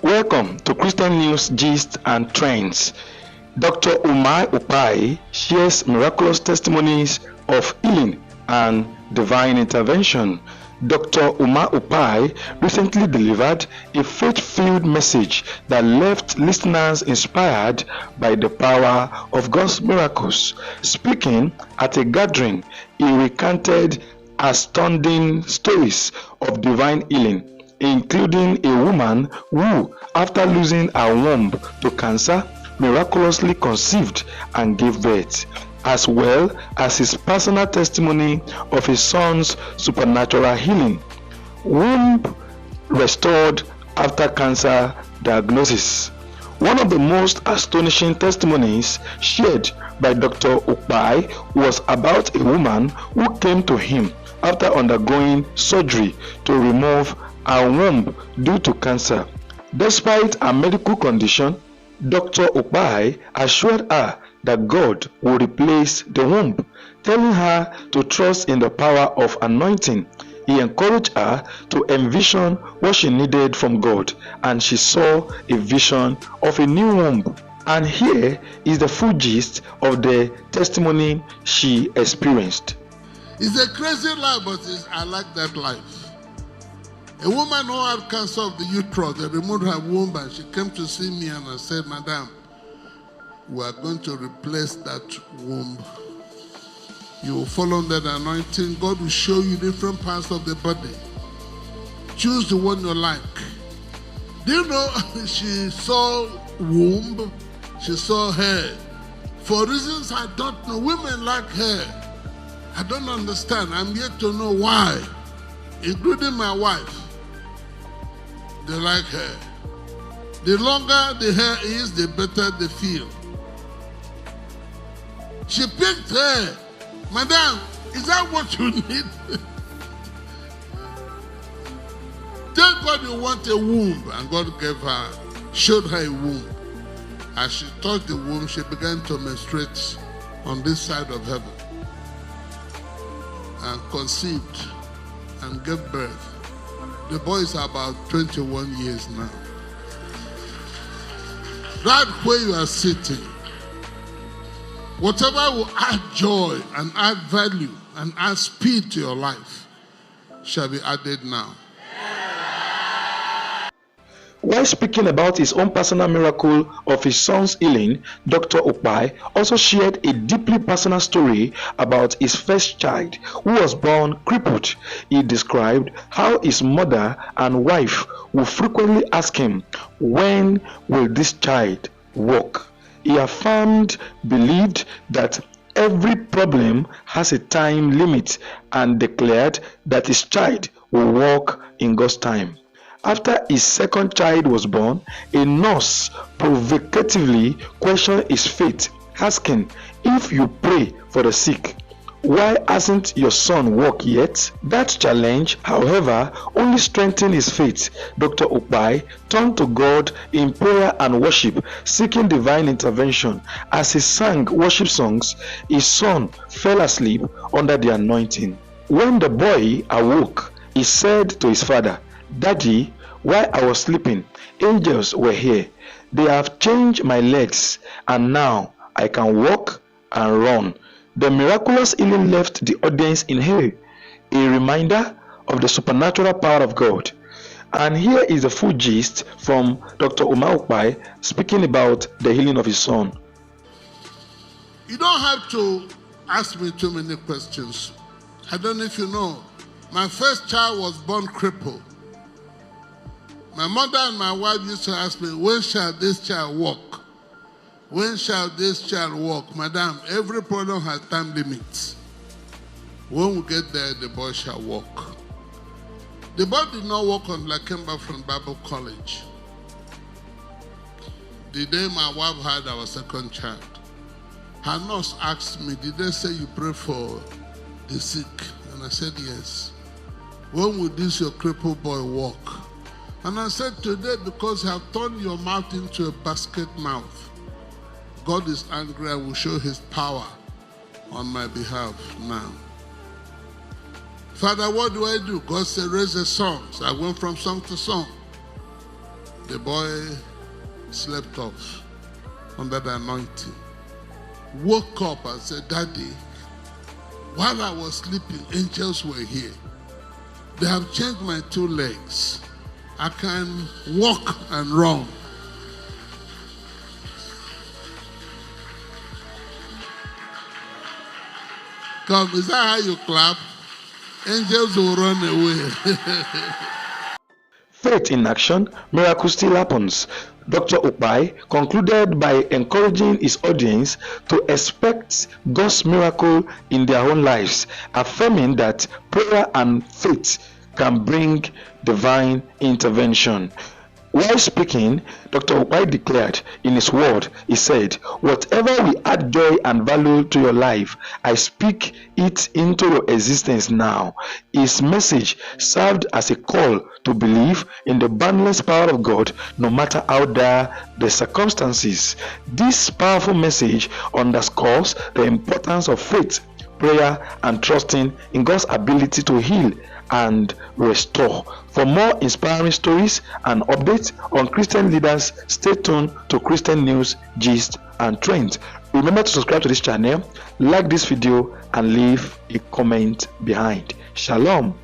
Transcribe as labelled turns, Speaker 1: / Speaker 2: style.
Speaker 1: Welcome to Christian News Gist and Trends. Dr. Ukpai shares miraculous testimonies of healing and divine intervention. Dr. Ukpai recently delivered a faith-filled message that left listeners inspired by the power of God's miracles. Speaking at a gathering, he recanted astounding stories of divine healing, including a woman who, after losing her womb to cancer, miraculously conceived and gave birth, as well as his personal testimony of his son's supernatural healing, womb restored after cancer diagnosis. One of the most astonishing testimonies shared by Dr. Ukpai was about a woman who came to him after undergoing surgery to remove her womb due to cancer. Despite her medical condition, Dr. Ukpai assured her that God will replace the womb, telling her to trust in the power of anointing. He encouraged her to envision what she needed from God, and she saw a vision of a new womb. And here is the full gist of the testimony she experienced.
Speaker 2: It's a crazy life, but I like that life. A woman who had cancer of the uterus, they removed her womb, and she came to see me and I said, Madam, we are going to replace that womb. You will follow that anointing. God will show you different parts of the body. Choose the one you like. Do you know, she saw womb, she saw hair. For reasons I don't know, women like hair. I don't understand. I'm yet to know why, including my wife. They like hair. The longer the hair is, the better they feel. She picked hair. Madam, is that what you need? Tell God you want a womb. And God showed her a womb. As she touched the womb, she began to menstruate on this side of heaven. And conceived and gave birth. The boy is about 21 years now. Right where you are sitting, whatever will add joy and add value and add speed to your life shall be added now.
Speaker 1: While speaking about his own personal miracle of his son's healing, Dr. Ukpai also shared a deeply personal story about his first child, who was born crippled. He described how his mother and wife would frequently ask him, when will this child walk? He affirmed, believed that every problem has a time limit, and declared that his child will walk in God's time. After his second child was born, a nurse provocatively questioned his faith, asking, if you pray for the sick, why hasn't your son walked yet? That challenge, however, only strengthened his faith. Dr. Ukpai turned to God in prayer and worship, seeking divine intervention. As he sang worship songs, his son fell asleep under the anointing. When the boy awoke, he said to his father, Daddy, while I was sleeping, angels were here. They have changed my legs, and now I can walk and run. The miraculous healing left the audience in awe, a reminder of the supernatural power of God. And here is the full gist from Dr. Ukpai speaking about the healing of his son.
Speaker 2: You don't have to ask me too many questions. I don't know if you know, my first child was born crippled. My mother and my wife used to ask me, when shall this child walk? When shall this child walk? Madam, every problem has time limits. When we get there, the boy shall walk. The boy did not walk until I came back from Bible college. The day my wife had our second child, her nurse asked me, did they say you pray for the sick? And I said, yes. When will this your crippled boy walk? And I said, today, because you have turned your mouth into a basket mouth, God is angry and will show his power on my behalf now. Father, what do I do? God said, raise a song. So I went from song to song. The boy slept off under the anointing. Woke up and said, Daddy, while I was sleeping, angels were here. They have changed my 2 legs. I can walk and run. Come, is that how you clap? Angels will run away.
Speaker 1: Faith in action, miracle still happens. Dr. Ukpai concluded by encouraging his audience to expect God's miracle in their own lives, affirming that prayer and faith can bring divine intervention. While speaking, Dr. Ukpai declared in his word, he said, "Whatever will add joy and value to your life, I speak it into your existence now." His message served as a call to believe in the boundless power of God, no matter how dire the circumstances. This powerful message underscores the importance of faith, prayer, and trusting in God's ability to heal and restore. For more inspiring stories and updates on Christian leaders, stay tuned to Christian News, Gist, and Trends. Remember to subscribe to this channel, like this video, and leave a comment behind. Shalom.